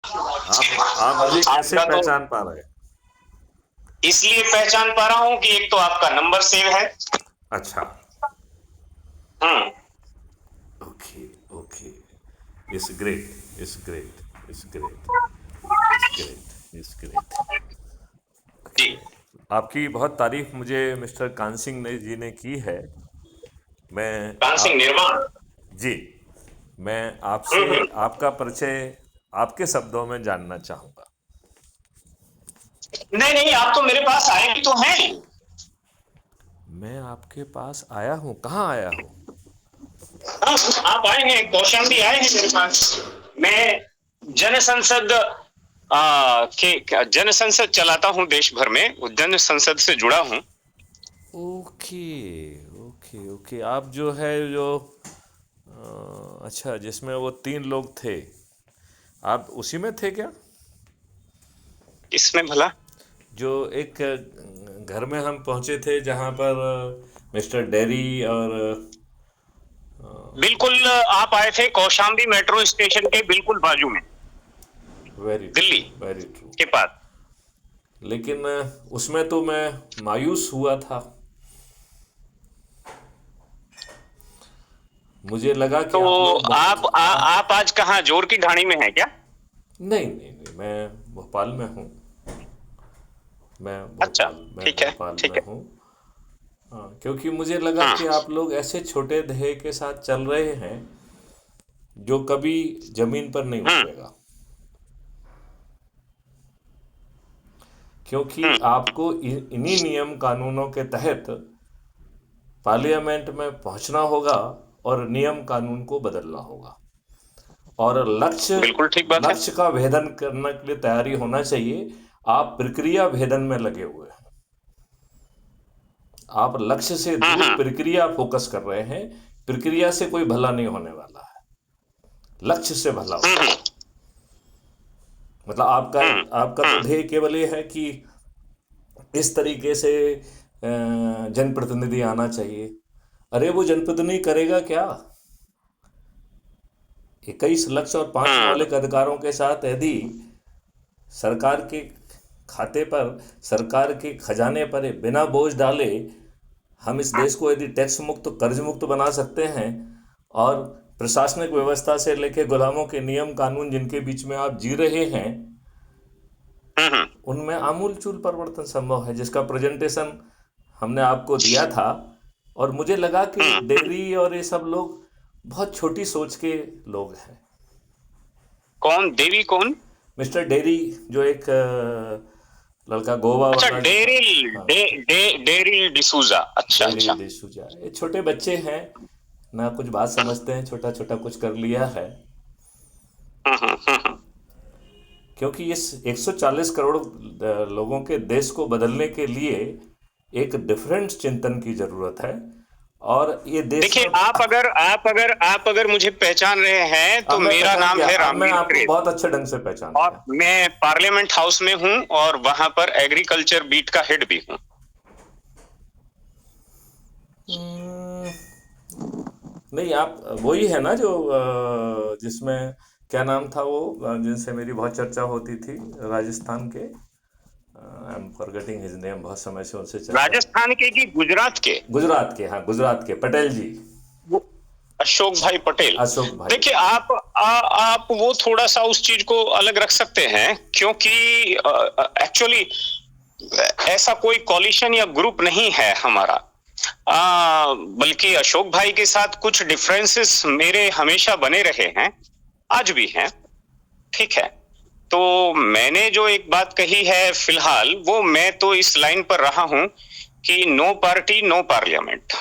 आप मुझे कैसे आपका तो पहचान पा रहे हैं? इसलिए पहचान पा रहा हूँ कि एक तो आपका नंबर सेव है। अच्छा। Hmm. Okay. Okay. It's great, it's great, it's great, it's great, it's great. जी। ओके। आपकी बहुत तारीफ मुझे मिस्टर कांसिंग ने जी ने की है। मैं कान सिंह आप निर्माण। जी, मैं आपसे हम्म। आपका परिचय आपके शब्दों में जानना चाहूँगा। नहीं नहीं, आप तो मेरे पास आए भी तो हैं। मैं आपके पास आया हूँ, कहाँ आया हूँ? हाँ, आप आए हैं, कौशाम्बी आए हैं मेरे पास। मैं जन संसद के जन संसद चलाता हूँ देश भर में, जन संसद से जुड़ा हूँ। Okay, okay, okay. आप जो है जो अच्छा, जिसमें वो 3 लोग थे, आप उसी में थे क्या? इसमें भला जो एक घर में हम पहुंचे थे जहां पर मिस्टर डेरी और बिल्कुल आप आए थे कौशाम्बी मेट्रो स्टेशन के बिल्कुल बाजू में, very true, Delhi very true. के पास। लेकिन उसमें तो मैं मायूस हुआ था। मुझे लगा कि तो आप लोग बहुत आप आज कहाँ, जोर की ढाणी में है क्या? नहीं, नहीं, नहीं, मैं भोपाल में हूँ। अच्छा। मैं ठीक है, भोपाल ठीक में है। हूँ। हाँ, क्योंकि मुझे लगा हाँ। कि आप लोग ऐसे छोटे ध्येय के साथ चल रहे हैं जो कभी जमीन पर नहीं हम्म। उतरेगा। क्योंकि हम्म। आपको इन्हीं नियम कानूनों के तहत पार्लियामेंट में पहुंचना होगा और नियम कानून को बदलना होगा। और लक्ष्य बिल्कुल ठीक बात है। लक्ष्य का भेदन करने के लिए तैयारी होना चाहिए। आप प्रक्रिया भेदन में लगे हुए हैं। आप लक्ष्य से दूर हम्म। प्रक्रिया फोकस कर रहे हैं। प्रक्रिया से कोई भला नहीं होने वाला है। लक्ष्य से भला होगा। हम्म। मतलब आपका हम्म। आपका तो हम्म। ध्येय केवल ये है कि इस तरीके से जनप्रतिनिधि आना चाहिए। अरे वो जनप्रतिनिधि करेगा क्या? 21 लक्ष्य और 5 हम्म। मौलिक अधिकारों के साथ यदि सरकार के खाते पर, सरकार के खजाने पर बिना बोझ डाले हम इस देश को यदि टैक्स मुक्त, कर्ज मुक्त बना सकते हैं, और प्रशासनिक व्यवस्था से लेकर गुलामों के नियम कानून जिनके बीच में आप जी रहे हैं, हम्म। उनमें आमूल चूल परिवर्तन संभव है, जिसका प्रेजेंटेशन हमने आपको दिया था। और मुझे लगा कि हम्म। डेरी और ये सब लोग बहुत छोटी सोच के लोग हैं। कौन देवी, कौन? मिस्टर डेरी, जो एक लड़का गोवा अच्छा, वाला जो था। डेरिल हाँ, डेरिल डिसूजा। अच्छा डेरी अच्छा। डिसूजा, ये छोटे बच्चे हैं, ना कुछ बात समझते हैं, छोटा छोटा कुछ कर लिया है। हम्म। क्योंकि इस 140 करोड़ लोगों के देश को बदलने के लिए एक डिफरेंट चिंतन की जरूरत है। और ये देश देखिए, में आप अगर मुझे पहचान रहे हैं तो अब मैं मेरा पहचान नाम गया, है अब मैं रामवीर आपको खरे। बहुत अच्छे ढंग से पहचान और गया। मैं पार्लियामेंट हाउस में हूं और वहां पर एग्रीकल्चर बीट का हेड भी हूं। हम्म, नहीं, आप वही है ना जो जिसमें क्या नाम था वो, जिनसे मेरी बहुत चर्चा होती थी, राजस्थान के, I am forgetting his name, बहुत समय से उनसे चर्चा। राजस्थान के कि गुजरात के? गुजरात के, हाँ, गुजरात के पटेल जी। वो अशोक भाई पटेल। अशोक भाई। देखिए, आप वो थोड़ा सा उस चीज को अलग रख सकते हैं, क्योंकि एक्चुअली ऐसा कोई कॉलिशन या ग्रुप नहीं है हमारा। बल्कि अशोक भाई के साथ कुछ डिफरेंसेस मेरे हमेशा बने रहे हैं, आज भी हैं। ठीक है। तो मैंने जो एक बात कही है फिलहाल, वो मैं तो इस लाइन पर रहा हूं कि नो पार्टी नो पार्लियामेंट।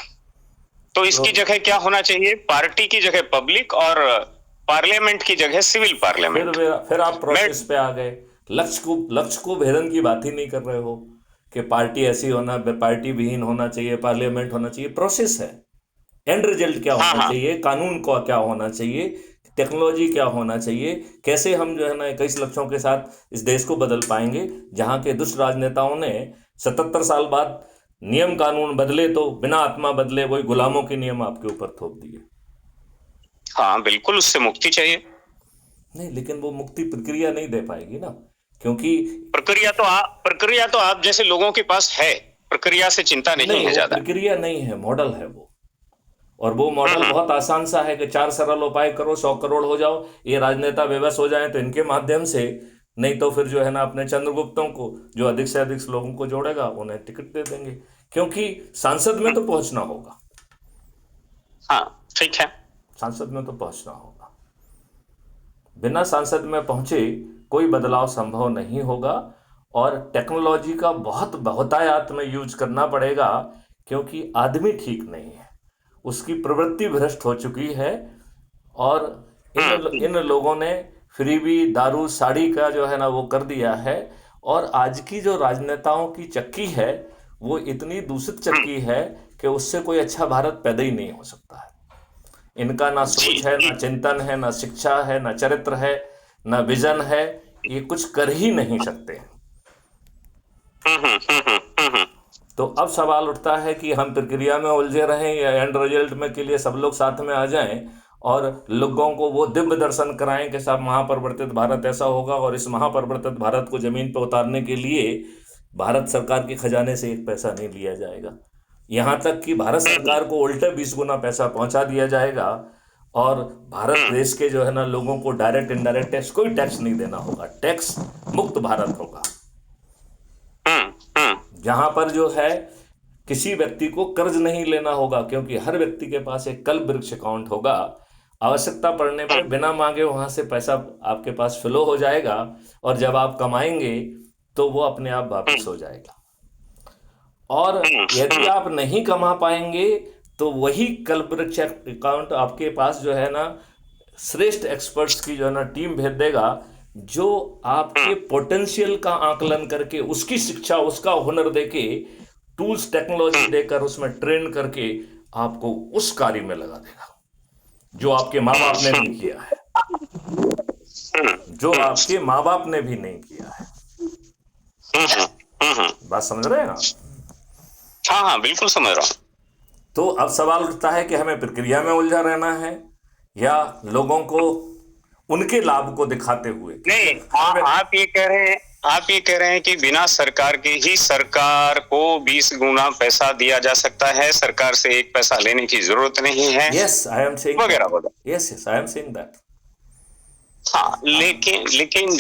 तो तो इसकी जगह क्या होना चाहिए? पार्टी की जगह पब्लिक और पार्लियामेंट की जगह सिविल पार्लियामेंट। फिर आप मैं प्रोसेस पे आ गए। लक्ष्य को भेदन की बात ही नहीं कर रहे हो कि पार्टी ऐसी होना, पार्टी विहीन होना चाहिए, पार्लियामेंट होना चाहिए। प्रोसेस है। एंड रिजल्ट क्या हाँ होना हाँ। चाहिए, कानून को क्या होना चाहिए, टेक्नोलॉजी क्या होना चाहिए, कैसे हम जो है ना 21 लक्ष्यों के साथ इस देश को बदल पाएंगे, जहां के दुष्ट राजनेताओं ने 77 साल बाद नियम कानून बदले तो बिना आत्मा बदले वही गुलामों के नियम आपके ऊपर थोप दिए। हाँ बिल्कुल, उससे मुक्ति चाहिए। नहीं, लेकिन वो मुक्ति प्रक्रिया नहीं दे पाएगी ना, क्योंकि प्रक्रिया तो आप जैसे लोगों के पास है, प्रक्रिया से चिंता नहीं नहीं, है वो ज्यादा। प्रक्रिया नहीं है, मॉडल है वो। और वो मॉडल हम्म बहुत आसान सा है कि 4 सरल उपाय करो, 100 करोड़ हो जाओ, ये राजनेता बेबस हो जाए तो इनके माध्यम से, नहीं तो फिर जो है ना अपने चंद्रगुप्तों को, जो अधिक से अधिक लोगों को जोड़ेगा उन्हें टिकट दे देंगे, क्योंकि सांसद में तो पहुंचना होगा। हाँ ठीक है। सांसद में तो पहुंचना होगा, बिना सांसद में पहुंचे कोई बदलाव संभव नहीं होगा। और टेक्नोलॉजी का बहुत बहुतायत में यूज करना पड़ेगा, क्योंकि आदमी ठीक नहीं है, उसकी प्रवृत्ति भ्रष्ट हो चुकी है। और इन हम्म इन लोगों ने फ्रीबी दारू साड़ी का जो है ना वो कर दिया है। और आज की जो राजनेताओं की चक्की है, वो इतनी दूषित हम्म, चक्की है कि उससे कोई अच्छा भारत पैदा ही नहीं हो सकता है। इनका ना जी सोच है, जी। ना चिंतन है, ना शिक्षा है, ना चरित्र है, ना विजन है। ये कुछ कर ही नहीं सकते। हम्म। तो अब सवाल उठता है कि हम प्रक्रिया में उलझे रहें या एंड रिजल्ट में के लिए सब लोग साथ में आ जाएं और लोगों को वो दिव्य दर्शन कराएं कि साहब महापरिवर्तित भारत ऐसा होगा। और इस महापरिवर्तित भारत को जमीन पर उतारने के लिए भारत सरकार के खजाने से एक पैसा नहीं लिया जाएगा। यहाँ तक कि भारत सरकार को उल्टे 20 गुना पैसा पहुंचा दिया जाएगा। और भारत हम्म देश के जो है ना लोगों को डायरेक्ट इनडायरेक्ट टैक्स, कोई टैक्स नहीं देना होगा, टैक्स मुक्त भारत होगा। हम्म। जहां पर जो है किसी व्यक्ति को कर्ज नहीं लेना होगा, क्योंकि हर व्यक्ति के पास एक कल्प वृक्ष अकाउंट होगा। आवश्यकता पड़ने पर बिना मांगे वहां से पैसा आपके पास फ्लो हो जाएगा। और जब आप कमाएंगे तो वो अपने आप वापस हो जाएगा। और यदि आप नहीं कमा पाएंगे तो वही कल्प वृक्ष अकाउंट आपके पास जो है ना श्रेष्ठ एक्सपर्ट्स की जो है ना टीम भेज देगा, जो आपके पोटेंशियल का आकलन करके, उसकी शिक्षा, उसका हुनर देके, टूल्स टेक्नोलॉजी देकर, उसमें ट्रेन करके आपको उस कार्य में लगा देगा जो आपके माँ बाप ने नहीं किया है, जो आपके माँ बाप ने भी नहीं किया है। बात समझ रहे हैं आप? हाँ हाँ बिल्कुल समझ रहा हूँ। तो अब सवाल उठता है कि हमें प्रक्रिया में उलझा रहना है या लोगों को उनके लाभ को दिखाते हुए। नहीं, आप ये कह रहे हैं, आप ये कह रहे हैं कि बिना सरकार के ही सरकार को 20 गुना पैसा दिया जा सकता है, सरकार से एक पैसा लेने की जरूरत नहीं है। यस, आई एम सेइंग वगैरह वगैरह। Yes yes, I am saying that. हाँ, लेकिन लेकिन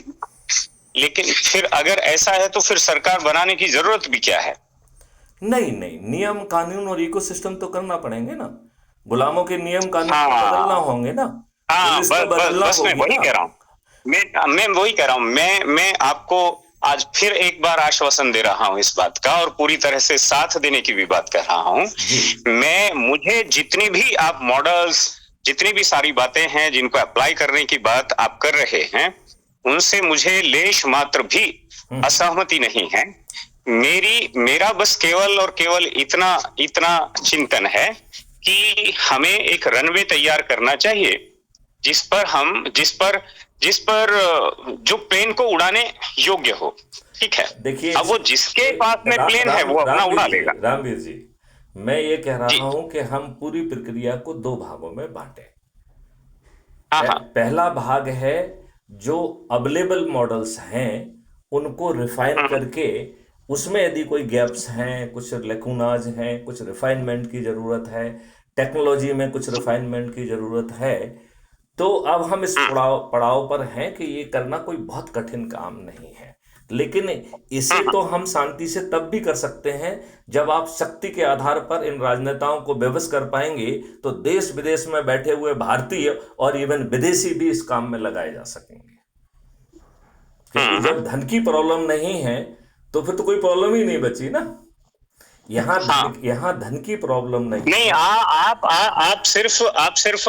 लेकिन फिर अगर ऐसा है तो फिर सरकार बनाने की जरूरत भी क्या है? नहीं नहीं, नियम कानून और इकोसिस्टम तो करना पड़ेंगे ना। गुलामों के नियम कानून तो बदलना हाँ होंगे ना, हाँ, पुलिस तो बदलना बस मैं होगी वही ना। कह रहा हूँ। मैं वही कह रहा हूँ। मैं आपको आज फिर एक बार आश्वासन दे रहा हूँ इस बात का, और पूरी तरह से साथ देने की भी बात कर रहा हूँ। मुझे जितनी भी आप मॉडल्स, जितनी भी सारी बातें हैं जिनको अप्लाई करने की बात आप कर रहे हैं, उनसे मुझे लेश मात्र भी असहमति नहीं है। मेरा बस केवल और केवल इतना चिंतन है कि हमें एक रनवे तैयार करना चाहिए जिस पर जो प्लेन को उड़ाने योग्य हो। ठीक है, देखिए, अब वो जिसके पास में प्लेन है वो अपना उड़ा लेगा। रामवीर जी, मैं ये कह रहा हूं कि हम पूरी प्रक्रिया को 2 भागों में बांटें। हाँ पहला भाग है जो अवेलेबल मॉडल्स हैं उनको रिफाइन करके, उसमें यदि कोई गैप्स हैं, कुछ लेकुनाज हैं, कुछ रिफाइनमेंट की ज़रूरत है, टेक्नोलॉजी में कुछ रिफाइनमेंट की ज़रूरत है, तो अब हम इस पड़ाव पर हैं कि ये करना कोई बहुत कठिन काम नहीं है। लेकिन इसे तो हम शांति से तब भी कर सकते हैं जब आप शक्ति के आधार पर इन राजनेताओं को बेबस कर पाएंगे, तो देश विदेश में बैठे हुए भारतीय और इवन विदेशी भी इस काम में लगाए जा सकेंगे। क्योंकि जब धन की प्रॉब्लम नहीं है तो फिर तो कोई प्रॉब्लम ही नहीं बची ना। यहाँ धन की प्रॉब्लम नहीं। आप सिर्फ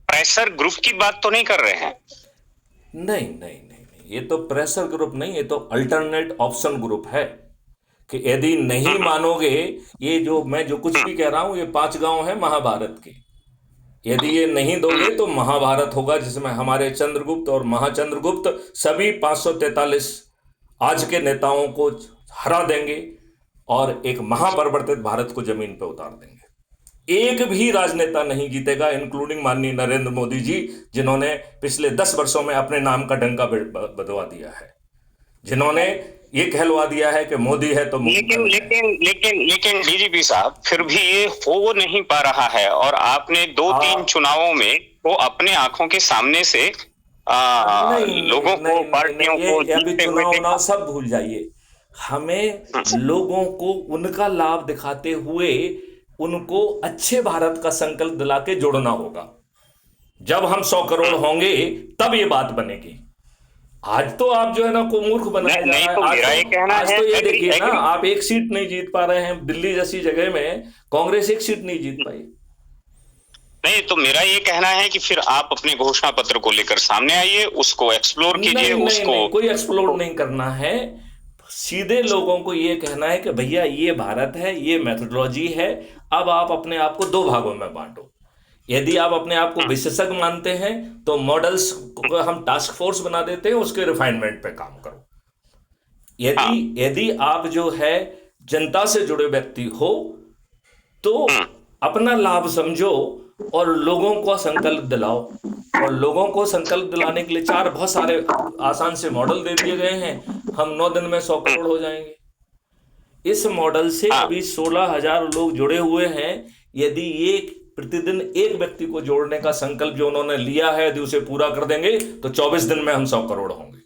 प्रेशर ग्रुप की बात तो नहीं कर रहे हैं? नहीं नहीं नहीं नहीं, ये तो प्रेशर ग्रुप नहीं, ये तो अल्टरनेट ऑप्शन ग्रुप है कि यदि नहीं मानोगे, ये जो मैं जो कुछ भी कह रहा हूं, ये 5 गांव है महाभारत के। यदि ये नहीं दोगे तो महाभारत होगा जिसमें हमारे चंद्रगुप्त और महाचंद्रगुप्त सभी 543 आज के नेताओं को हरा देंगे और एक महापरिवर्तित भारत को जमीन पर उतार देंगे। एक भी राजनेता नहीं जीतेगा, इंक्लूडिंग माननीय नरेंद्र मोदी जी, जिन्होंने पिछले 10 वर्षों में अपने नाम का डंका बजवा दिया है, जिन्होंने ये कहलवा दिया है कि मोदी है तो लेकिन मुमकिन है। लेकिन लेकिन लेकिन डीजीपी साहब, फिर भी ये हो नहीं पा रहा है, और आपने 2-3 आप चुनावों में वो अपने आंखों के सामने से नहीं लोगों को, नहीं नहीं नहीं, पार्टियों को ये अभी जीतते हुए चुनाव देखा। उनाव सब भूल जाइए। हमें लोगों को उनका लाभ दिखाते हुए उनको अच्छे भारत का संकल्प दिला के जोड़ना होगा। जब हम 100 करोड़ होंगे तब ये बात बनेगी। आज तो आप जो है ना को मूर्ख बनाया जा नहीं, रहा है। तो मेरा ये कहना आज है, तो ये एग्री देखिए ना, एग्री। आप एक सीट नहीं जीत पा रहे हैं दिल्ली जैसी जगह में, कांग्रेस एक सीट नहीं जीत पाई। नहीं, तो मेरा ये कहना है कि फिर आप अपने घोषणा पत्र को लेकर सामने आइए, उसको एक्सप्लोर कीजिए, नहीं नहीं उसको नहीं, कोई एक्सप्लोर नहीं करना है। सीधे लोगों को ये कहना है कि भैया ये भारत है, ये मेथोडोलॉजी है, अब आप अपने आप को 2 भागों में बांटो। यदि आप अपने आप को विशेषज्ञ मानते हैं तो मॉडल्स को हम टास्क फोर्स बना देते हैं, उसके रिफाइनमेंट पे काम करो। यदि यदि आप जो है जनता से जुड़े व्यक्ति हो तो अपना लाभ समझो और लोगों को संकल्प दिलाओ। और लोगों को संकल्प दिलाने के लिए बहुत सारे आसान से मॉडल दे दिए गए हैं। हम 9 दिन में 100 करोड़ हो जाएंगे। इस मॉडल से अभी 16,000 लोग जुड़े हुए हैं। यदि ये प्रतिदिन एक व्यक्ति को जोड़ने का संकल्प जो उन्होंने लिया है यदि उसे पूरा कर देंगे तो 24 दिन में हम 100 करोड़ होंगे।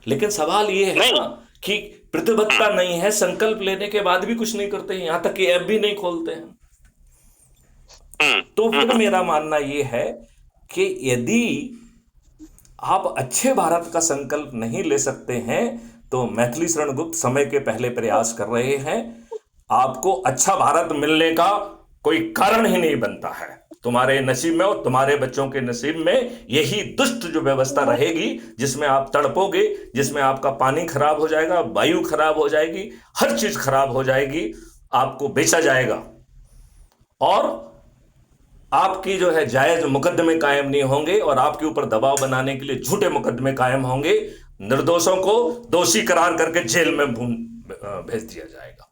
लेकिन सवाल ये है ना कि प्रतिबद्धता नहीं है, संकल्प लेने के बाद भी कुछ नहीं करते हैं, यहां तक कि ऐप भी नहीं खोलते हैं। तो फिर मेरा मानना ये है कि यदि आप अच्छे भारत का संकल्प नहीं ले सकते हैं तो मैथिली शरण गुप्त समय के पहले प्रयास कर रहे हैं। आपको अच्छा भारत मिलने का कोई कारण ही नहीं बनता है। तुम्हारे नसीब में और तुम्हारे बच्चों के नसीब में यही दुष्ट जो व्यवस्था रहेगी, जिसमें आप तड़पोगे, जिसमें आपका पानी खराब हो जाएगा, वायु खराब हो जाएगी, हर चीज खराब हो जाएगी, आपको बेचा जाएगा और आपकी जो है जायज मुकदमे कायम नहीं होंगे और आपके ऊपर दबाव बनाने के लिए झूठे मुकदमे कायम होंगे। निर्दोषों को दोषी करार करके जेल में भेज दिया जाएगा।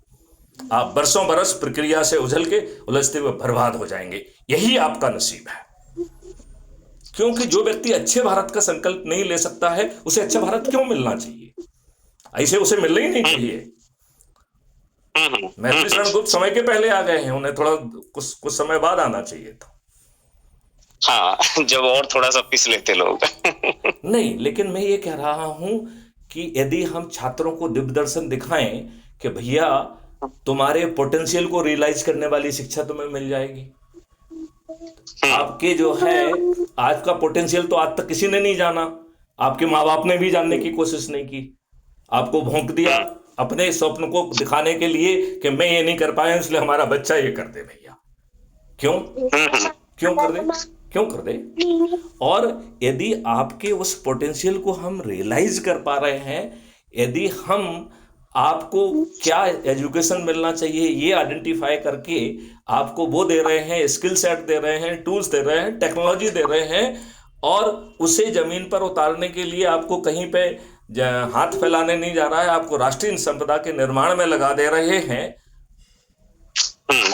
आप बरसों बरस प्रक्रिया से उलझते हुए बर्बाद हो जाएंगे। यही आपका नसीब है। क्योंकि जो व्यक्ति अच्छे भारत का संकल्प नहीं ले सकता है उसे अच्छा भारत क्यों मिलना चाहिए? ऐसे उसे मिलना ही नहीं चाहिए। मैथिली शरण गुप्त समय के पहले आ गए हैं, उन्हें थोड़ा कुछ समय बाद आना चाहिए था। हाँ, जब और थोड़ा सा पिस लेते लोग। नहीं, लेकिन मैं ये कह रहा हूं कि यदि हम छात्रों को दिव्य दर्शन दिखाएं कि भैया तुम्हारे पोटेंशियल को रियलाइज करने वाली शिक्षा तुम्हें मिल जाएगी। आपके जो है आज का पोटेंशियल तो आज तक किसी ने नहीं जाना, आपके माँ बाप ने भी जानने की कोशिश नहीं की। आपको भोंक दिया अपने स्वप्न को दिखाने के लिए कि मैं ये नहीं कर पाया इसलिए हमारा बच्चा ये कर दे। भैया क्यों क्यों कर दे, क्यों कर दे? और यदि आपके उस पोटेंशियल को हम रियलाइज कर पा रहे हैं, यदि हम आपको क्या एजुकेशन मिलना चाहिए ये आइडेंटिफाई करके आपको वो दे रहे हैं, स्किल सेट दे रहे हैं, टूल्स दे रहे हैं, टेक्नोलॉजी दे रहे हैं और उसे जमीन पर उतारने के लिए आपको कहीं पे हाथ फैलाने नहीं जा रहा है, आपको राष्ट्रीय संपदा के निर्माण में लगा दे रहे हैं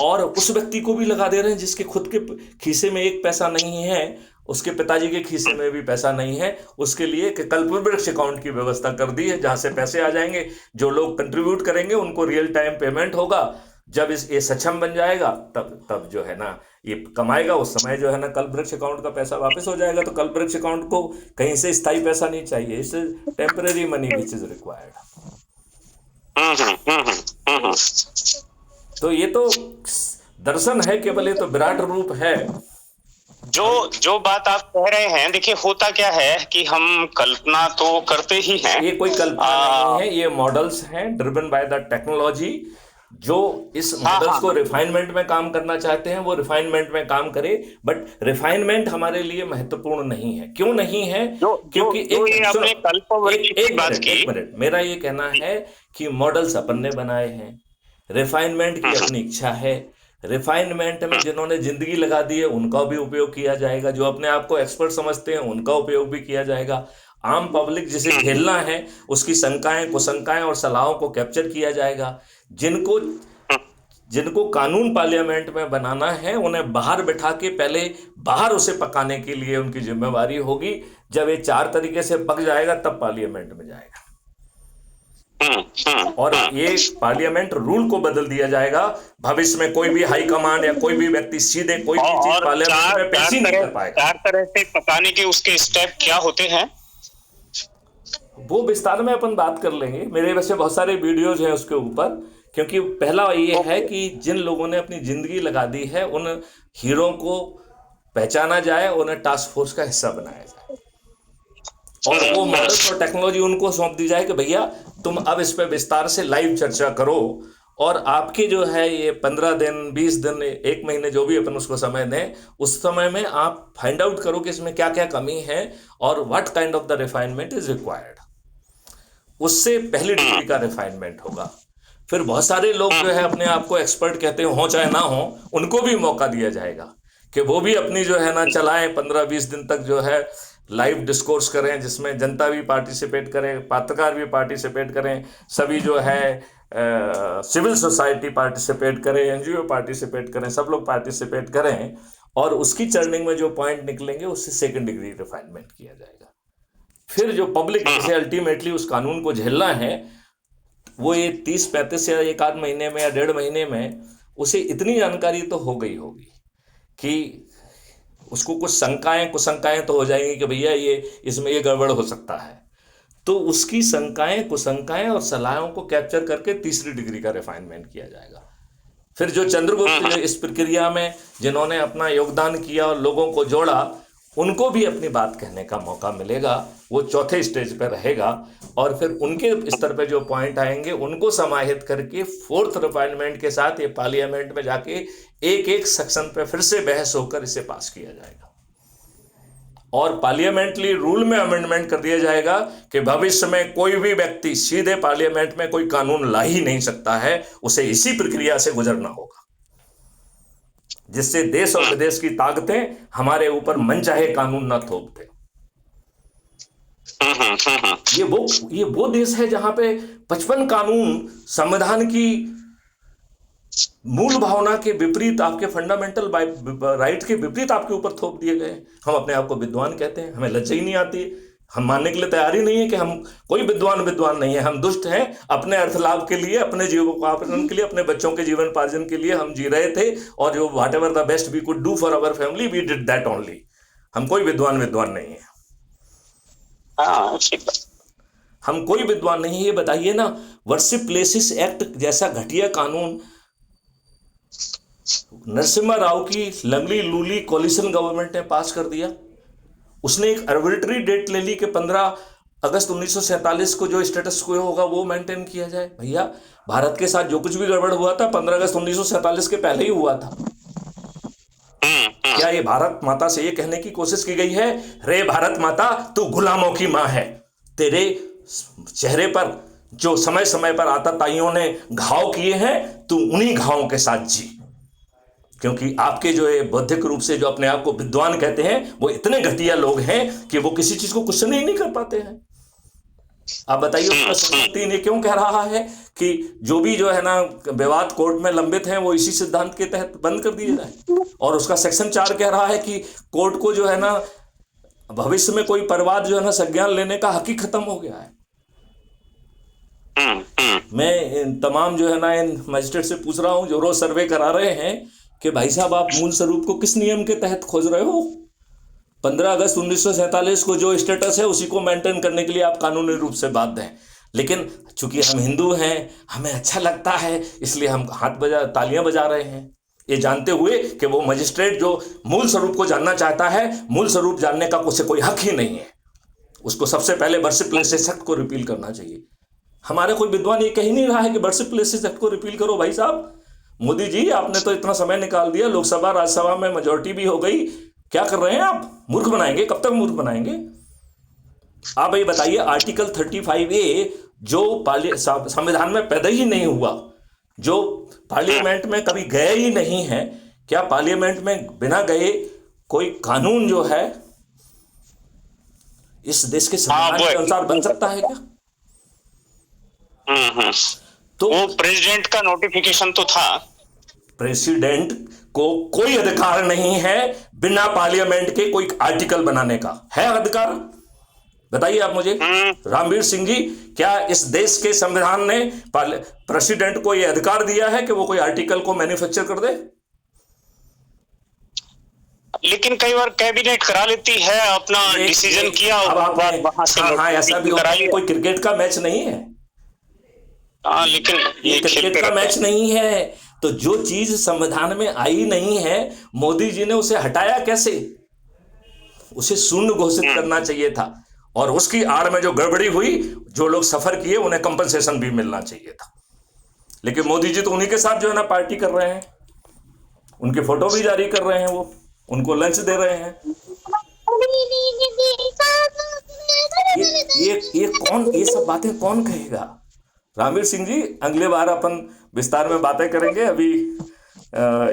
और उस व्यक्ति को भी लगा दे रहे हैं जिसके खुद के खीसे में एक पैसा नहीं है, उसके पिताजी के खीसे में भी पैसा नहीं है। उसके लिए कल्पवृक्ष अकाउंट की व्यवस्था कर दी है जहां से पैसे आ जाएंगे, जो लोग कंट्रीब्यूट करेंगे उनको रियल टाइम पेमेंट होगा। जब ये सक्षम बन जाएगा तब जो है ना ये कमाएगा, उस समय जो है ना कल्पवृक्ष अकाउंट का पैसा वापस हो जाएगा। तो कल्पवृक्ष अकाउंट को कहीं से स्थायी पैसा नहीं चाहिए, इससे temporary money which is required. तो ये तो दर्शन है केवल, ये तो विराट रूप है। जो बात आप कह रहे हैं, देखिए होता क्या है कि हम कल्पना तो करते ही हैं। ये कोई कल्पना नहीं है, ये मॉडल्स हैं ड्रिवन बाय द टेक्नोलॉजी। जो इस मॉडल्स को रिफाइनमेंट में काम करना चाहते हैं वो रिफाइनमेंट में काम करे, बट रिफाइनमेंट हमारे लिए महत्वपूर्ण नहीं है। क्यों नहीं है? क्योंकि एक मिनट, मेरा ये कहना है कि मॉडल्स अपन ने बनाए हैं, रिफाइनमेंट की अपनी इच्छा है। रिफाइनमेंट में जिन्होंने जिंदगी लगा दी है उनका भी उपयोग किया जाएगा, जो अपने आप को एक्सपर्ट समझते हैं उनका उपयोग भी किया जाएगा। आम पब्लिक जिसे झेलना है उसकी शंकाएं, कुशंकाएं और सलाहों को कैप्चर किया जाएगा। जिनको जिनको कानून पार्लियामेंट में बनाना है उन्हें बाहर बिठा के पहले बाहर उसे पकाने के लिए उनकी जिम्मेवारी होगी। जब ये 4 तरीके से पक जाएगा तब पार्लियामेंट में जाएगा, और ये पार्लियामेंट रूल को बदल दिया जाएगा। भविष्य में कोई भी हाई कमांड या कोई भी व्यक्ति सीधे कोई भी चीज पार्लियामेंट में पेश ही नहीं कर पाएगा। 4 तरह से पकाने के उसके स्टेप क्या होते हैं वो विस्तार में अपन बात कर लेंगे। मेरे वैसे बहुत सारे वीडियोज हैं उसके ऊपर, क्योंकि पहला ये है कि जिन लोगों ने अपनी जिंदगी लगा दी है उन हीरो को पहचाना जाए, उन्हें टास्क फोर्स का हिस्सा बनाया जाए, और वो मॉडल्स और टेक्नोलॉजी उनको सौंप दी जाए कि भैया तुम अब इस पर विस्तार से लाइव चर्चा करो, और आपके जो है ये 15 दिन 20 दिन 1 महीने जो भी अपन उसको समय दें, उस समय में आप फाइंड आउट करो कि इसमें क्या क्या कमी है और what kind of the refinement is required. उससे पहली डिग्री का रिफाइनमेंट होगा। फिर बहुत सारे लोग जो है अपने आप को एक्सपर्ट कहते हो चाहे ना हो, उनको भी मौका दिया जाएगा कि वो भी अपनी जो है ना चलाएं, 15-20 दिन तक जो है लाइव डिस्कोर्स करें, जिसमें जनता भी पार्टिसिपेट करे, पत्रकार भी पार्टिसिपेट करें, सभी जो है सिविल सोसाइटी पार्टिसिपेट करें, एनजीओ पार्टिसिपेट करें, सब लोग पार्टिसिपेट करें, और उसकी चर्निंग में जो पॉइंट निकलेंगे उससे सेकंड डिग्री रिफाइनमेंट किया जाएगा। फिर जो पब्लिक जिसे अल्टीमेटली उस कानून को झेलना है, वो ये 30-35 या 1 आध महीने में या 1.5 महीने में उसे इतनी जानकारी तो हो गई होगी कि उसको कुछ शंकाएं कुशंकाएं तो हो जाएंगी कि भैया ये इसमें ये गड़बड़ हो सकता है, तो उसकी शंकाएं कुशंकाएं और सलाहों को कैप्चर करके तीसरी डिग्री का रिफाइनमेंट किया जाएगा। फिर जो चंद्रगुप्त इस प्रक्रिया में जिन्होंने अपना योगदान किया और लोगों को जोड़ा, उनको भी अपनी बात कहने का मौका मिलेगा, वो चौथे स्टेज पर रहेगा, और फिर उनके स्तर पे जो पॉइंट आएंगे उनको समाहित करके 4th रिफाइनमेंट के साथ ये पार्लियामेंट में जाके एक एक सेक्शन पे फिर से बहस होकर इसे पास किया जाएगा, और पार्लियामेंट्री रूल में अमेंडमेंट कर दिया जाएगा कि भविष्य में कोई भी व्यक्ति सीधे पार्लियामेंट में कोई कानून ला ही नहीं सकता है, उसे इसी प्रक्रिया से गुजरना होगा, जिससे देश और विदेश की ताकतें हमारे ऊपर मनचाहे कानून न थोप दे। ये वो देश है जहां पे 55 कानून संविधान की मूल भावना के विपरीत, आपके फंडामेंटल राइट के विपरीत आपके ऊपर थोप दिए गए। हम अपने आप को विद्वान कहते हैं, हमें लज्जा ही नहीं आती, हम मानने के लिए तैयार ही नहीं है कि हम कोई विद्वान नहीं है। हम दुष्ट हैं, अपने अर्थ लाभ के लिए, अपने जीवोपार्जन के लिए, अपने बच्चों के जीवन पार्जन के लिए हम जी रहे थे, और जो whatever the best we could do for our family we did that only. हम कोई विद्वान नहीं है, हम कोई विद्वान नहीं है। ये बताइए ना, वर्शिप प्लेसेस एक्ट जैसा घटिया कानून नरसिम्हा राव की लंगली लूली कोलिशन गवर्नमेंट ने पास कर दिया। उसने एक आर्बिट्रेरी डेट ले ली कि 15 अगस्त 1947 को जो स्टेटस को होगा वो मेंटेन किया जाए। भैया भारत के साथ जो कुछ भी गड़बड़ हुआ था 15 अगस्त 1947 के पहले ही हुआ था। क्या ये भारत माता से ये कहने की कोशिश की गई है, रे भारत माता तू गुलामों की मां है, तेरे चेहरे पर जो समय समय पर आतताइयों ने घाव किए हैं तू उन्हीं घावों के साथ जी? क्योंकि आपके जो ये बौद्धिक रूप से जो अपने आप को विद्वान कहते हैं वो इतने घटिया लोग हैं कि वो किसी चीज को क्वेश्चन ही नहीं कर पाते हैं। आप बताइए उसका संपत्ति ने क्यों कह रहा है कि जो भी जो है ना विवाद कोर्ट में लंबित हैं वो इसी सिद्धांत के तहत बंद कर दिए जाए, और उसका सेक्शन 4 कह रहा है कि कोर्ट को जो है ना भविष्य में कोई परवाद जो है ना संज्ञान लेने का हक ही खत्म हो गया है। मैं तमाम जो है ना इन मजिस्ट्रेट से पूछ रहा हूं जो रोज सर्वे करा रहे हैं कि भाई साहब आप मूल स्वरूप को किस नियम के तहत खोज रहे हो? 15 अगस्त 1947 को जो स्टेटस है उसी को मेंटेन करने के लिए आप कानूनी रूप से बाध्य हैं, लेकिन चूंकि हम हिंदू हैं, हमें अच्छा लगता है, इसलिए हम तालियां बजा रहे हैं, ये जानते हुए कि वो मजिस्ट्रेट जो मूल स्वरूप को जानना चाहता है, मूल स्वरूप जानने का उसे कोई हक ही नहीं है। उसको सबसे पहले वर्शिप प्लेसेस एक्ट को रिपील करना चाहिए। हमारे कोई विद्वान ये कह ही नहीं रहा है कि वर्शिप प्लेसेस एक्ट को रिपील करो। भाई साहब मोदी जी आपने तो इतना समय निकाल दिया, लोकसभा राज्यसभा में मेजोरिटी भी हो गई, क्या कर रहे हैं आप? मूर्ख बनाएंगे, कब तक मूर्ख बनाएंगे? आप ये बताइए आर्टिकल 35A जो संविधान में पैदा ही नहीं हुआ, जो पार्लियामेंट में कभी गए ही नहीं है, क्या पार्लियामेंट में बिना गए कोई कानून जो है इस देश के संविधान के अनुसार बन सकता है क्या? तो वो प्रेसिडेंट का नोटिफिकेशन तो था, प्रेसिडेंट को कोई अधिकार नहीं है बिना पार्लियामेंट के कोई आर्टिकल बनाने का। है अधिकार? बताइए आप मुझे, रामवीर सिंह जी, क्या इस देश के संविधान ने प्रेसिडेंट को यह अधिकार दिया है कि वो कोई आर्टिकल को मैन्युफैक्चर कर दे? लेकिन कई बार कैबिनेट करा लेती है, अपना डिसीजन किया अब और आप वहां से हाँ, ऐसा भी होता है, कोई क्रिकेट का मैच नहीं है। लेकिन ये क्रिकेट का मैच नहीं है। तो जो चीज संविधान में आई नहीं है, मोदी जी ने उसे हटाया कैसे? उसे शून्य घोषित करना चाहिए था, और उसकी आड़ में जो गड़बड़ी हुई, जो लोग सफर किए उन्हें कंपनसेशन भी मिलना चाहिए था। लेकिन मोदी जी तो उन्हीं के साथ जो है ना पार्टी कर रहे हैं, उनके फोटो भी जारी कर रहे हैं, वो उनको लंच दे रहे हैं। ये कौन, ये सब बातें कौन कहेगा? रामवीर सिंह जी, अगले बार अपन विस्तार में बातें करेंगे। अभी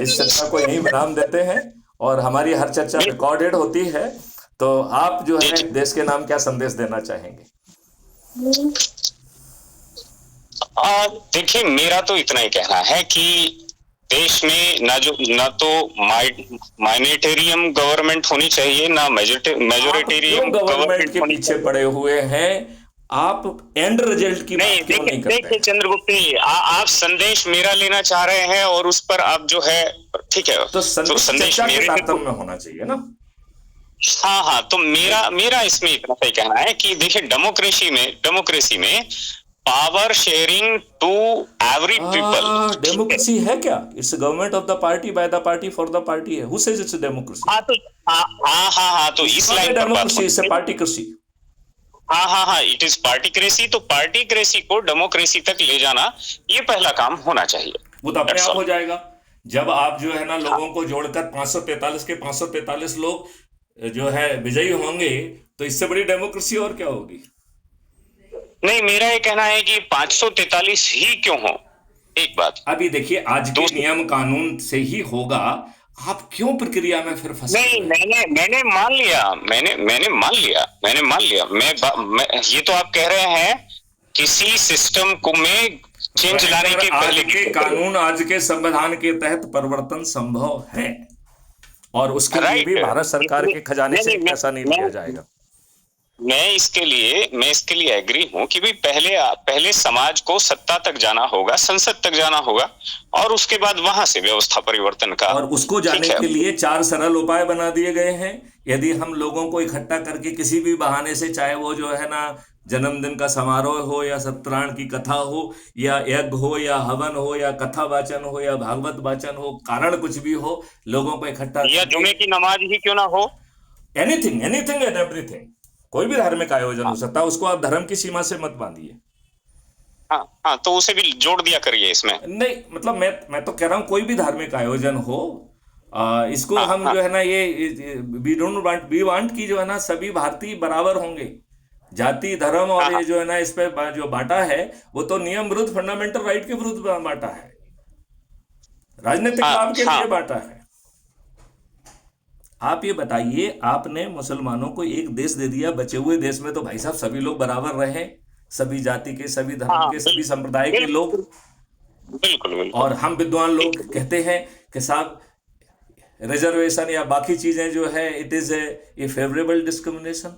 इस चर्चा को यहीं विराम देते हैं, और हमारी हर चर्चा रिकॉर्डेड होती है। तो आप जो है देश के नाम क्या संदेश देना चाहेंगे? देखिए, मेरा तो इतना ही कहना है कि देश में ना तो माइनॉरिटेरियम गवर्नमेंट होनी चाहिए, ना मेजोरिटेरियम गवर्नमेंट के पीछे पड़े हुए हैं आप। एंड रिजल्ट की बात क्यों नहीं करते? देखिए चंद्रगुप्त जी, आप संदेश मेरा लेना चाह रहे हैं, और उस पर आप जो है, ठीक है, तो संदेश मेरे तारतम्य में होना चाहिए ना। हाँ, तो मेरा इसमें इतना सही कहना है कि देखिए, डेमोक्रेसी में power sharing to every people. Democracy है क्या? It's government of the party, by the party, for the party है। Who says it's democracy? तो इस लाइन पर डेमोक्रेसी से पार्टीक्रेसी। हाँ, इट इज पार्टीक्रेसी। तो पार्टीक्रेसी को डेमोक्रेसी तक ले जाना, ये पहला काम होना चाहिए। वो तो अपने आप हो जाएगा जब आप जो है ना लोगों को जोड़कर 543 के 543 लोग जो है विजयी होंगे। तो इससे बड़ी डेमोक्रेसी और क्या होगी? नहीं, मेरा ये कहना है कि 543 ही क्यों हो। एक बात, अभी देखिए, आज के नियम कानून से ही होगा। आप क्यों प्रक्रिया में फिर फंसे? नहीं, मैंने मान लिया। मैं ये तो आप कह रहे हैं किसी सिस्टम को में चेंज लाने के पहले के कानून, आज के संविधान के तहत परिवर्तन संभव है, और उसके लिए भी भारत सरकार के खजाने से पैसा नहीं लिया जाएगा। मैं इसके लिए एग्री हूं कि भाई पहले समाज को सत्ता तक जाना होगा, संसद तक जाना होगा, और उसके बाद वहां से व्यवस्था परिवर्तन का। और उसको जाने के लिए 4 सरल उपाय बना दिए गए हैं। यदि हम लोगों को इकट्ठा करके किसी भी बहाने से, चाहे वो जो है ना जन्मदिन का समारोह हो, या सत्यनारायण की कथा हो, या यज्ञ हो, या हवन हो, या कथा वाचन हो, या भागवत वाचन हो, कारण कुछ भी हो, लोगों को इकट्ठा, या जुमे की नमाज ही क्यों ना हो, एनीथिंग एंड एवरीथिंग, कोई भी धार्मिक आयोजन हो सकता है। उसको आप धर्म की सीमा से मत बांधिए। हाँ, तो उसे भी जोड़ दिया करिए इसमें। नहीं, मतलब मैं तो कह रहा हूं कोई भी धार्मिक आयोजन हो, इसको हम जो है ना, ये वी वांट की जो है ना सभी भारतीय बराबर होंगे। जाति, धर्म और ये जो है ना इस पे जो बांटा है, वो तो नियम विरुद्ध, फंडामेंटल राइट के विरुद्ध बांटा है, राजनीतिक लाभ के लिए बांटा है। आप ये बताइए, आपने मुसलमानों को एक देश दे दिया, बचे हुए देश में तो भाई साहब सभी लोग बराबर रहे, सभी जाति के, सभी धर्म के, सभी संप्रदाय के लोग। बिल्कुल। और हम विद्वान लोग कहते हैं कि साहब रिजर्वेशन या बाकी चीजें जो है, it is a favourable discrimination.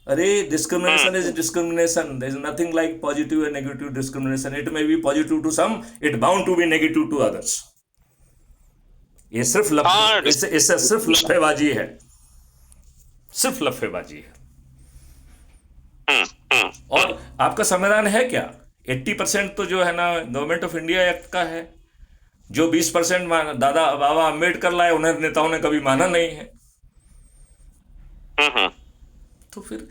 अरे, discrimination is discrimination. There is nothing like positive and negative discrimination. It may be positive to some, it bound to be negative to others. ये सिर्फ इससे सिर्फ लफेबाजी है, सिर्फ लफेबाजी है। और आपका संविधान है क्या? 80% तो जो है ना गवर्नमेंट ऑफ इंडिया एक्ट का है। जो 20% दादा बाबा अम्बेडकर लाए, उन्हें नेताओं ने कभी माना नहीं है। तो फिर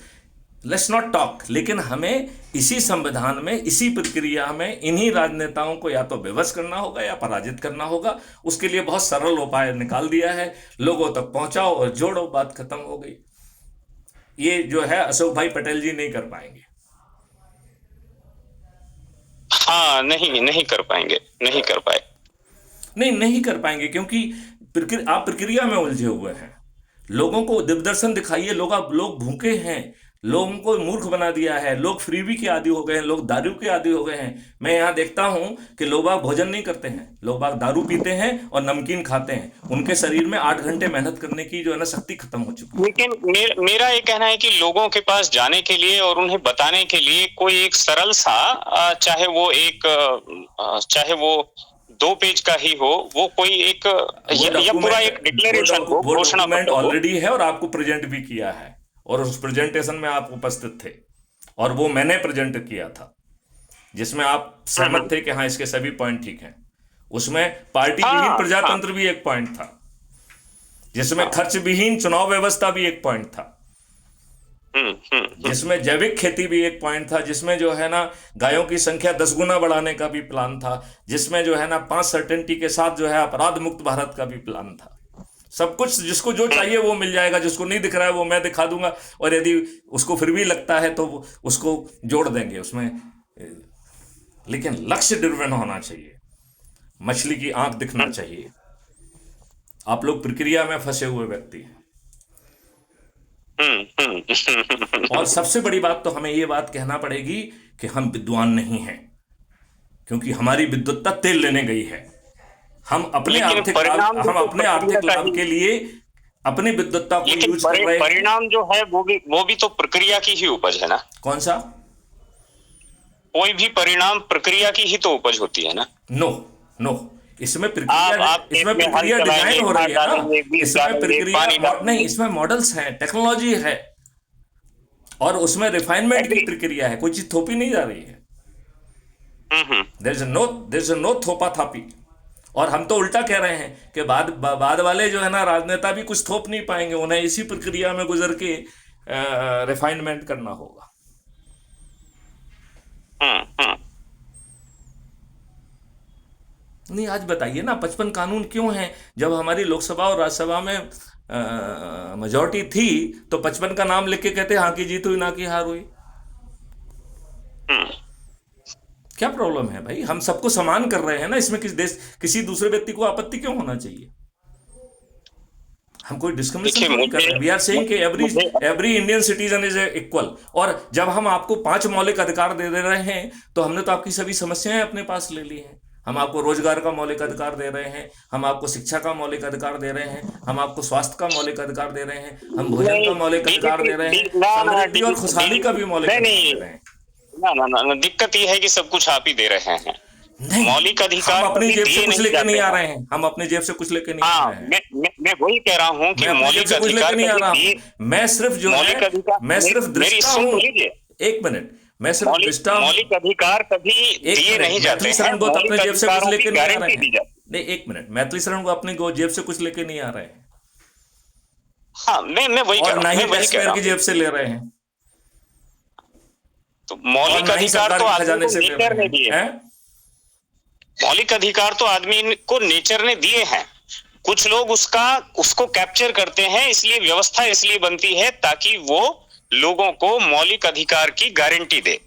लेट्स नॉट टॉक। लेकिन हमें इसी संविधान में, इसी प्रक्रिया में, इन्हीं राजनेताओं को या तो विवश करना होगा या पराजित करना होगा। उसके लिए बहुत सरल उपाय निकाल दिया है, लोगों तक पहुंचाओ और जोड़ो, बात खत्म हो गई। ये जो है अशोक भाई पटेल जी नहीं कर पाएंगे। हाँ, नहीं कर पाएंगे, नहीं कर पाएंगे, क्योंकि आप प्रक्रिया में उलझे हुए हैं। लोगों को दिग्दर्शन दिखाइए। लोग भूखे हैं, लोगों को मूर्ख बना दिया है, लोग फ्रीबी के आदी हो गए हैं, लोग दारू के आदी हो गए हैं। मैं यहाँ देखता हूँ कि लोग बाग भोजन नहीं करते हैं, लोग बाग दारू पीते हैं और नमकीन खाते हैं, उनके शरीर में 8 घंटे मेहनत करने की जो है ना शक्ति खत्म हो चुकी है। लेकिन मेरा ये कहना है कि लोगों के पास जाने के लिए और उन्हें बताने के लिए कोई एक सरल सा चाहे वो 2 पेज का ही हो, वो कोई एक या पूरा एक डिक्लेरेशन हो, घोषणा पत्र हो। ऑलरेडी है और आपको प्रेजेंट भी किया है, और उस प्रेजेंटेशन में आप उपस्थित थे, और वो मैंने प्रेजेंट किया था, जिसमें आप सहमत थे कि हाँ इसके सभी पॉइंट ठीक हैं। उसमें पार्टी विहीन प्रजातंत्र भी एक पॉइंट था, जिसमें खर्च विहीन चुनाव व्यवस्था भी एक पॉइंट था, जिसमें जैविक खेती भी एक पॉइंट था, जिसमें जो है ना गायों की संख्या 10 गुना बढ़ाने का भी प्लान था, जिसमें जो है ना 5 सर्टेनिटी के साथ जो है अपराध मुक्त भारत का भी प्लान था। सब कुछ जिसको जो चाहिए वो मिल जाएगा, जिसको नहीं दिख रहा है वो मैं दिखा दूंगा, और यदि उसको फिर भी लगता है तो उसको जोड़ देंगे उसमें। लेकिन लक्ष्य ड्रिवन होना चाहिए, मछली की आंख दिखना चाहिए। आप लोग प्रक्रिया में फंसे हुए व्यक्ति हैं। और सबसे बड़ी बात तो हमें ये बात कहना पड़ेगी कि हम विद्वान नहीं हैं, क्योंकि हमारी विद्वत्ता तेल लेने गई है। हम अपने आर्थिक लाभ के लिए अपनी विद्वत्ता को यूज कर रहे हैं। परिणाम जो है वो भी तो प्रक्रिया की ही उपज है ना। कौन सा? कोई भी परिणाम प्रक्रिया की ही तो उपज होती है ना। नो, इसमें प्रक्रिया डिजाइन हो रही है ना, इसमें प्रक्रिया नहीं, इसमें मॉडल्स हैं, टेक्नोलॉजी है, और उसमें रिफाइनमेंट की प्रक्रिया है, कोई चीज थोपी नहीं जा रही है। देयर इज नो थोपा थापी। और हम तो उल्टा कह रहे हैं कि बाद वाले जो है ना राजनेता भी कुछ थोप नहीं पाएंगे, उन्हें इसी प्रक्रिया में गुजर के रिफाइनमेंट करना होगा। नहीं, आज बताइए ना 55 कानून क्यों हैं? जब हमारी लोकसभा और राज्यसभा में मेजॉरिटी थी तो 55 का नाम लिख के कहते हाँ की जीत हुई ना की हार हुई। क्या प्रॉब्लम है भाई? हम सबको समान कर रहे हैं ना, इसमें किसी दूसरे व्यक्ति को आपत्ति क्यों होना चाहिए? हम कोई डिस्क्रिमिनेशन नहीं कर रहे हैं। वी आर सेइंग कि every Indian citizen is equal. और जब हम आपको 5 मौलिक अधिकार दे रहे हैं तो हमने तो आपकी सभी समस्याएं अपने पास ले ली हैं। हम आपको रोजगार का मौलिक अधिकार दे रहे हैं, हम आपको शिक्षा का मौलिक अधिकार दे रहे हैं, हम आपको स्वास्थ्य का मौलिक अधिकार दे रहे हैं, हम भोजन का मौलिक अधिकार दे रहे हैं, समृद्धि और खुशहाली का भी मौलिक अधिकार दे रहे हैं। ना, दिक्कत यह है कि सब कुछ आप ही दे रहे हैं। नहीं, मौलिक अधिकार हम अपनी जेब से कुछ लेकर नहीं आ रहे हैं, हम अपनी जेब से कुछ लेकर नहीं आ रहे हैं। मैं वही कह रहा हूँ कि मौलिक अधिकार नहीं आ रहा हूँ। मैं सिर्फ जो है मैं सिर्फ दृष्टा हूँ। एक मिनट, मैं सिर्फ दृष्टा हूँ। मौलिक अधिकार कभी दिए नहीं जाते हैं। शरण को अपने जेब से कुछ लेके नहीं आ रहे हैं। नहीं, एक मिनट, मैथिली शरण को अपनी जेब से कुछ लेके नहीं आ रहे हैं। हाँ, मैं वही और ना ही टैक्सपेयर की जेब से ले रहे हैं। तो मौलिक अधिकार तो आदमी को नेचर ने दिए हैं। मौलिक अधिकार तो आदमी को नेचर ने दिए हैं। कुछ लोग उसको कैप्चर करते हैं, इसलिए व्यवस्था इसलिए बनती है ताकि वो लोगों को मौलिक अधिकार की गारंटी दे।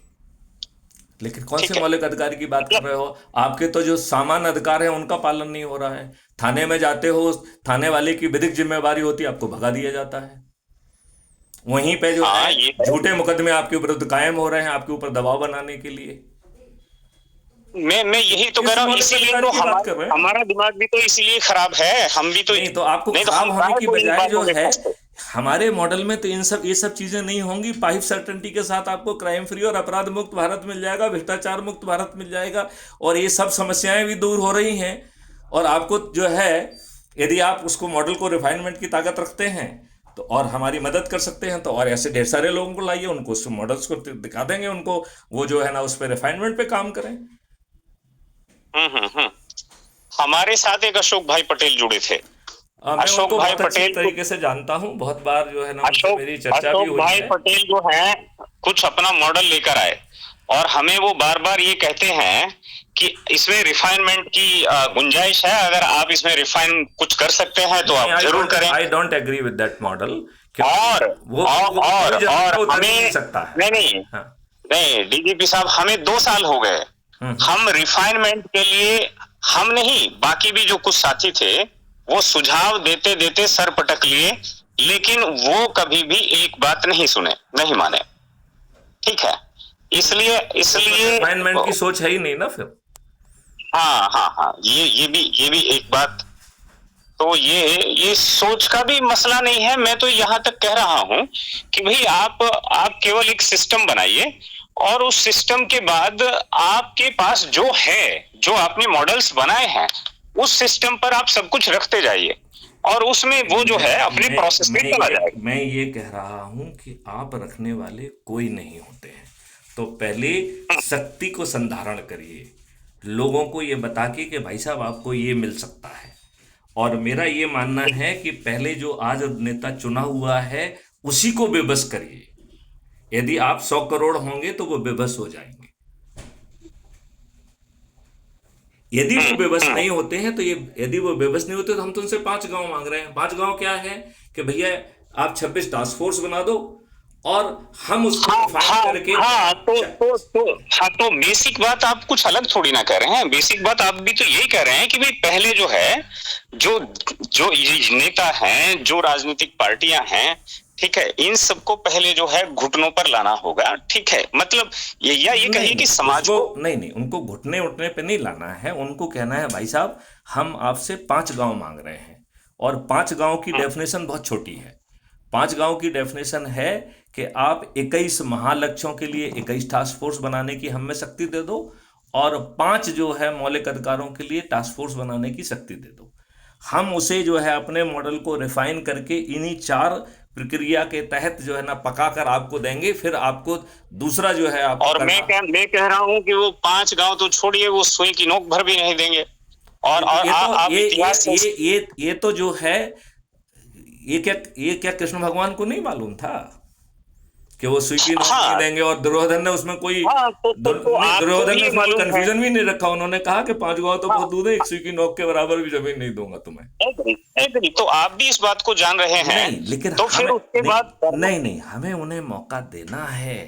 लेकिन कौन से मौलिक अधिकार की बात कर रहे हो? आपके तो जो सामान्य अधिकार है उनका पालन नहीं हो रहा है। थाने में जाते हो, थाने वाले की विधिक जिम्मेवारी होती है, आपको भगा दिया जाता है। वहीं पे जो है झूठे मुकदमे आपके विरुद्ध कायम हो रहे हैं, आपके ऊपर दबाव बनाने के लिए। मैं यही तो कह रहा हूँ, इसीलिए तो हमारा दिमाग भी तो इसीलिए खराब है। हम भी तो नहीं, तो आपको खराब होने की बजाय जो है हमारे मॉडल में तो ये सब चीजें नहीं होंगी। 5 सर्टेनिटी के साथ आपको क्राइम फ्री और अपराध मुक्त भारत मिल जाएगा, भ्रष्टाचार मुक्त भारत मिल जाएगा, और ये सब समस्याएं भी दूर हो रही हैं। और आपको जो है, यदि आप उसको मॉडल को रिफाइनमेंट की ताकत रखते हैं तो और हमारी मदद कर सकते हैं, तो और ऐसे ढेर सारे लोगों को लाइए, उनको उस मॉडल्स को दिखा देंगे, उनको वो जो है ना उस पर रिफाइनमेंट पे काम करें। हमारे साथ एक अशोक भाई पटेल जुड़े थे। अशोक भाई पटेल तरीके से जानता हूँ, बहुत बार जो है ना मेरी चर्चा भी हुई है। अशोक भाई पटेल जो है कुछ अपना मॉडल लेकर आए और हमें वो बार बार ये कहते हैं कि इसमें रिफाइनमेंट की गुंजाइश है, अगर आप इसमें रिफाइन कुछ कर सकते हैं तो आप जरूर करें। I don't agree with that model. और हमें नहीं डीजीपी साहब, हमें 2 साल हो गए, हम रिफाइनमेंट के लिए, हम नहीं बाकी भी जो कुछ साथी थे वो सुझाव देते देते सर पटक लिए लेकिन वो कभी भी एक बात नहीं सुने, नहीं माने। ठीक है, इसलिए वो तो इसलिए रिफाइनमेंट की सोच है ही नहीं ना फिर। हाँ हाँ हाँ, ये भी एक बात। तो ये सोच का भी मसला नहीं है। मैं तो यहां तक कह रहा हूं कि भाई आप केवल एक सिस्टम बनाइए, और उस सिस्टम के बाद आपके पास जो है, जो आपने मॉडल्स बनाए हैं, उस सिस्टम पर आप सब कुछ रखते जाइए, और उसमें वो जो है अपने प्रोसेस में चला जाएगा। मैं ये कह रहा हूं कि आप रखने वाले कोई नहीं होते हैं, तो पहले शक्ति को संधारण करिए, लोगों को ये बता के कि भाई साहब आपको ये मिल सकता है। और मेरा ये मानना है कि पहले जो आज नेता चुना हुआ है उसी को बेबस करिए। यदि आप 100 करोड़ होंगे तो वो बेबस हो जाएंगे। यदि वो बेबस नहीं होते हैं तो ये, यदि वो बेबस नहीं होते तो हम तो उनसे 5 गांव मांग रहे हैं। 5 गांव क्या है कि भैया आप 26 टास्क फोर्स बना दो और हम उसको हाँ रिफाइन हाँ करके हाँ, तो बेसिक बात आप कुछ अलग थोड़ी ना कर रहे हैं। बेसिक बात आप भी तो यही कह रहे हैं कि भाई पहले जो है, जो जो ये नेता हैं, जो राजनीतिक पार्टियां हैं, ठीक है, इन सबको पहले जो है घुटनों पर लाना होगा। ठीक है, मतलब ये कहिए कि समाज को नहीं नहीं, उनको घुटने उठने पे नहीं लाना है। उनको कहना है भाई साहब हम आपसे 5 गांव मांग रहे हैं, और 5 गांव की डेफिनेशन बहुत छोटी है। 5 गांव की डेफिनेशन है कि आप 21 महालक्ष्यों के लिए 21 टास्क फोर्स बनाने की हमें शक्ति दे दो, और 5 जो है मौलिक अधिकारों के लिए टास्क फोर्स बनाने की शक्ति दे दो। हम उसे जो है अपने मॉडल को रिफाइन करके इन्हीं 4 प्रक्रिया के तहत जो है ना पका कर आपको देंगे। फिर आपको दूसरा जो है आपको और मैं कह रहा हूं कि वो 5 गांव तो छोड़िए, वो सुई की नोक भर भी नहीं देंगे। और ये तो आप इतिहास ये तो जो है, ये क्या कृष्ण भगवान को नहीं मालूम था कि वो सुई की नोक नहीं हाँ देंगे? और दुर्योधन ने उसमें कोई हाँ, नहीं, आपको दुर्योधन भी ने ये उसमें कोई मालूम है। कंफ्यूजन भी नहीं रखा। उन्होंने कहा कि 5 गांव तो बहुत हाँ, दूर है, एक सुई की नोक के बराबर भी जमीन नहीं दूंगा तुम्हें। एग्री। तो आप भी इस बात को जान रहे हैं, नहीं, लेकिन तो फिर हमें उसके बाद नहीं, हमें उन्हें मौका देना है।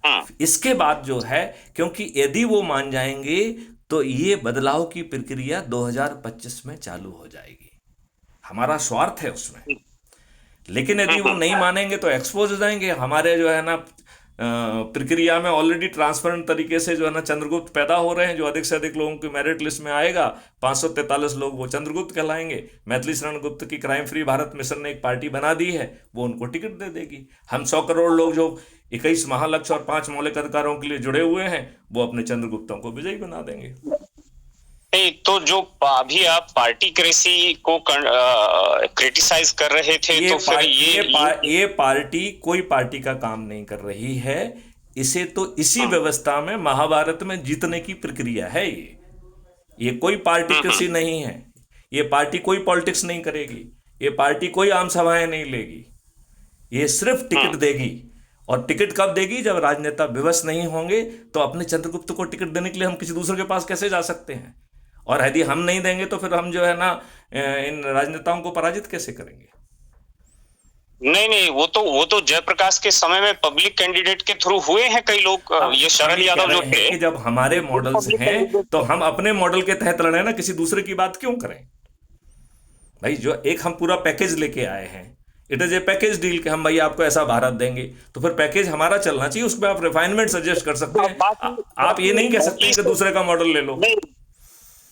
हम्म, इसके बाद जो है, क्योंकि यदि वो मान जाएंगे तो ये बदलाव की प्रक्रिया 2025 में चालू हो जाएगी। हमारा स्वार्थ है उसमें। लेकिन यदि वो नहीं मानेंगे तो एक्सपोज हो जाएंगे। हमारे जो है ना प्रक्रिया में ऑलरेडी ट्रांसपेरेंट तरीके से जो है ना चंद्रगुप्त पैदा हो रहे हैं। जो अधिक से अधिक लोगों की मेरिट लिस्ट में आएगा, 543 लोग वो चंद्रगुप्त कहलाएंगे। मैथिली शरण गुप्त की क्राइम फ्री भारत मिशन ने एक पार्टी बना दी है, वो उनको टिकट दे देगी। हम 100 करोड़ लोग जो 21 महालक्ष्य और 5 मौलिक अधिकारों के लिए जुड़े हुए हैं, वो अपने चंद्रगुप्तों को विजयी बना देंगे। नहीं, तो जो अभी आप पार्टीक्रेसी को क्रिटिसाइज कर रहे थे, तो फिर ये पार्टी कोई पार्टी का काम नहीं कर रही है। इसे तो इसी व्यवस्था में महाभारत में जीतने की प्रक्रिया है। ये कोई पार्टीक्रेसी नहीं है। ये पार्टी कोई पॉलिटिक्स नहीं करेगी। ये पार्टी कोई आम सभाएं नहीं लेगी। ये सिर्फ टिकट देगी। और टिकट कब देगी? जब राजनेता विवश नहीं होंगे। तो अपने चंद्रगुप्त को टिकट देने के लिए हम किसी दूसरे के पास कैसे जा सकते हैं? और यदि हम नहीं देंगे तो फिर हम जो है ना इन राजनेताओं को पराजित कैसे करेंगे? नहीं, वो तो जयप्रकाश के समय में पब्लिक कैंडिडेट के थ्रू हुए हैं कई लोग। ये शरद यादव जो थे, कि जब हमारे मॉडल्स हैं तो हम अपने मॉडल के तहत लड़े ना, किसी दूसरे की बात क्यों करें भाई? जो एक हम पूरा पैकेज लेके आए हैं, it is A package deal कि हम भाई आपको ऐसा भारत देंगे, तो फिर पैकेज हमारा चलना चाहिए। उसमें आप रिफाइनमेंट सजेस्ट कर सकते हैं। आप ये नहीं कह सकते कि दूसरे का मॉडल ले लो।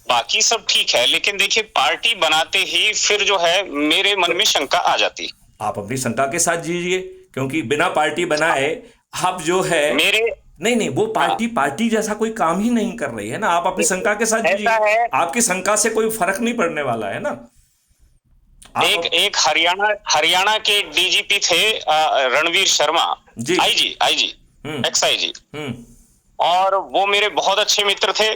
बाकी सब ठीक है, लेकिन देखिए पार्टी बनाते ही फिर जो है मेरे मन में शंका आ जाती। आप अपनी शंका के साथ जीजिए, क्योंकि बिना पार्टी बनाए आप जो है मेरे नहीं, वो पार्टी जैसा कोई काम ही नहीं कर रही है ना। आप अपनी शंका के साथ जीजिए, आपकी शंका से कोई फर्क नहीं पड़ने वाला है ना। एक हरियाणा के डीजीपी थे Ranveer Sharma, IG x IG, और वो मेरे बहुत अच्छे मित्र थे।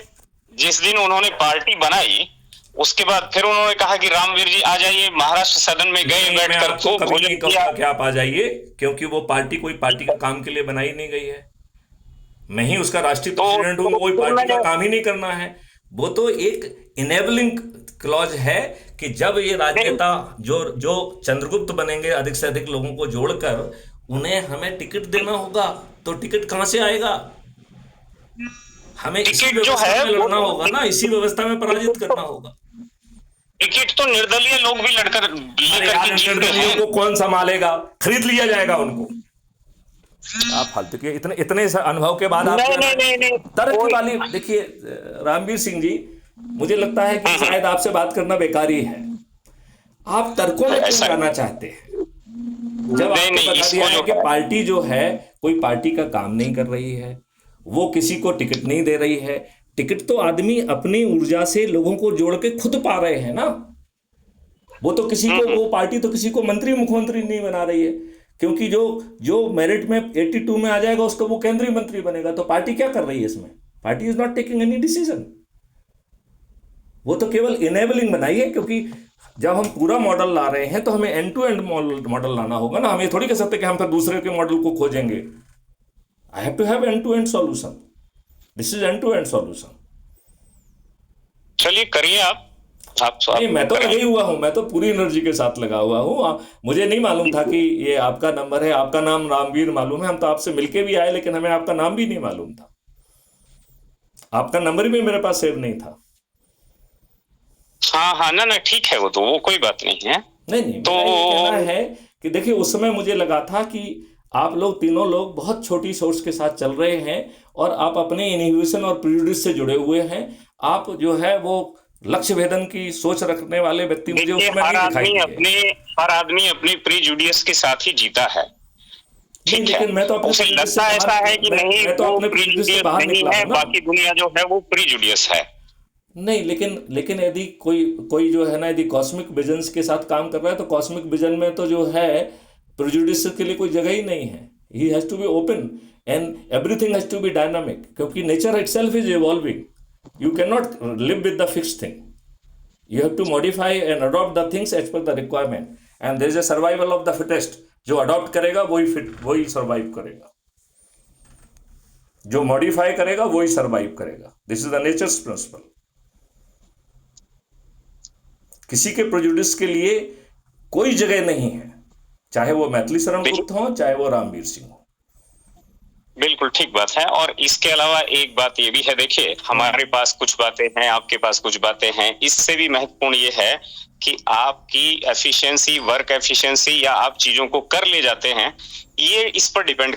जिस दिन उन्होंने पार्टी बनाई, उसके बाद फिर उन्होंने कहा कि रामवीर जी आ जाइए। महाराष्ट्र सदन में गए, बैठकर खूब भोजन किया। क्या आप आ जाइए, क्योंकि वो पार्टी कोई पार्टी का काम के लिए बनाई नहीं गई है। मैं ही उसका राष्ट्रीय प्रेसिडेंट हूँ, कोई पार्टी का काम ही नहीं करना है। वो तो एक इनेबलिंग क्लॉज है कि जब ये राजनेता जो चंद्रगुप्त बनेंगे, अधिक से अधिक लोगों को जोड़कर उन्हें हमें टिकट देना होगा। तो टिकट कहां से आएगा? हमें इसी व्यवस्था में लड़ना होगा ना, इसी व्यवस्था में पराजित करना होगा। टिकट तो निर्दलीय लोग भी लेकर के जीतते निर्दलीयों हैं। को कौन संभालेगा, खरीद लिया जाएगा उनको। आप फालतू के इतने इतने अनुभव के बाद आप नहीं तर्क वाली, देखिए रामवीर सिंह जी, मुझे लगता है कि शायद आपसे बात करना बेकार ही है। आप तर्कों में क्यों जाना चाहते हैं जब आपको बता दिया है कि पार्टी जो है कोई पार्टी का काम नहीं कर रही है, वो किसी को टिकट नहीं दे रही है। टिकट तो आदमी अपनी ऊर्जा से लोगों को जोड़ के खुद पा रहे हैं ना। वो तो किसी को, वो पार्टी तो किसी को मंत्री मुख्यमंत्री नहीं बना रही है, क्योंकि जो जो मेरिट में 82 में आ जाएगा उसको वो केंद्रीय मंत्री बनेगा। तो पार्टी क्या कर रही है इसमें? Party is not taking any decision. वो तो केवल इनेबलिंग बनाई है, क्योंकि जब हम पूरा मॉडल ला रहे हैं तो हमें एंड टू एंड मॉडल लाना होगा ना। हम ये थोड़ी कह सकते कि हम फिर दूसरे के मॉडल को खोजेंगे। I have to have end to end solution. This is end to end solution. चलिए करिए आप नहीं, मैं तो लगा ही हुआ हूं, मैं तो पूरी एनर्जी के साथ लगा हुआ हूं। मुझे नहीं मालूम था कि ये आपका नंबर है। आपका नाम रामवीर मालूम है, हम तो आपसे मिलके भी आए, लेकिन हमें आपका नाम भी नहीं मालूम था। आपका नंबर भी मेरे पास सेव नहीं था। हाँ ना ठीक है, वो तो वो कोई बात नहीं है। नहीं, तो ये कहना है कि देखिए उस समय मुझे लगा था कि आप लोग तीनों लोग बहुत छोटी सोच के साथ चल रहे हैं और आप अपने इनहिबिशन और प्रेजुडिस से जुड़े हुए हैं। आप जो है वो लक्ष्य भेदन की सोच रखने वाले व्यक्ति मुझे उस समय नहीं दिखाई दिए। हर आदमी अपने प्रेजुडिस के साथ ही जीता है। नहीं, लेकिन मैं तो अपने लगता ऐसा है कि नहीं, मैं तो अपने प्रेजुडिस से बाहर निकला हूं ना। बाकी दुनिया जो है वो प्रेजुडिस है। नहीं, लेकिन यदि कोई जो है ना, यदि कॉस्मिक विजन्स के साथ काम कर रहा है तो कॉस्मिक विजन में तो जो है प्रेजुडिस के लिए कोई जगह ही नहीं है। He has to be open and everything has to be dynamic, क्योंकि nature itself is evolving. You cannot live with the fixed thing. You have to modify and adopt the things as per the requirement. And there is a survival of the fittest. जो adopt करेगा वही survive करेगा। जो modify करेगा वही survive करेगा। This is the nature's principle. किसी के prejudice के लिए कोई जगह नहीं है, चाहे वो मैथिली शरण गुप्त हो, चाहे वो रामवीर सिंह हो। बिल्कुल ठीक बात है। और इसके अलावा एक बात ये भी है, देखिए हमारे पास कुछ बातें हैं, आपके पास कुछ बातें हैं। इससे भी महत्वपूर्ण ये है कि आपकी एफिशिएंसी, वर्क एफिशिएंसी, या आप चीजों को कर ले जाते हैं, ये इस पर डिपेंड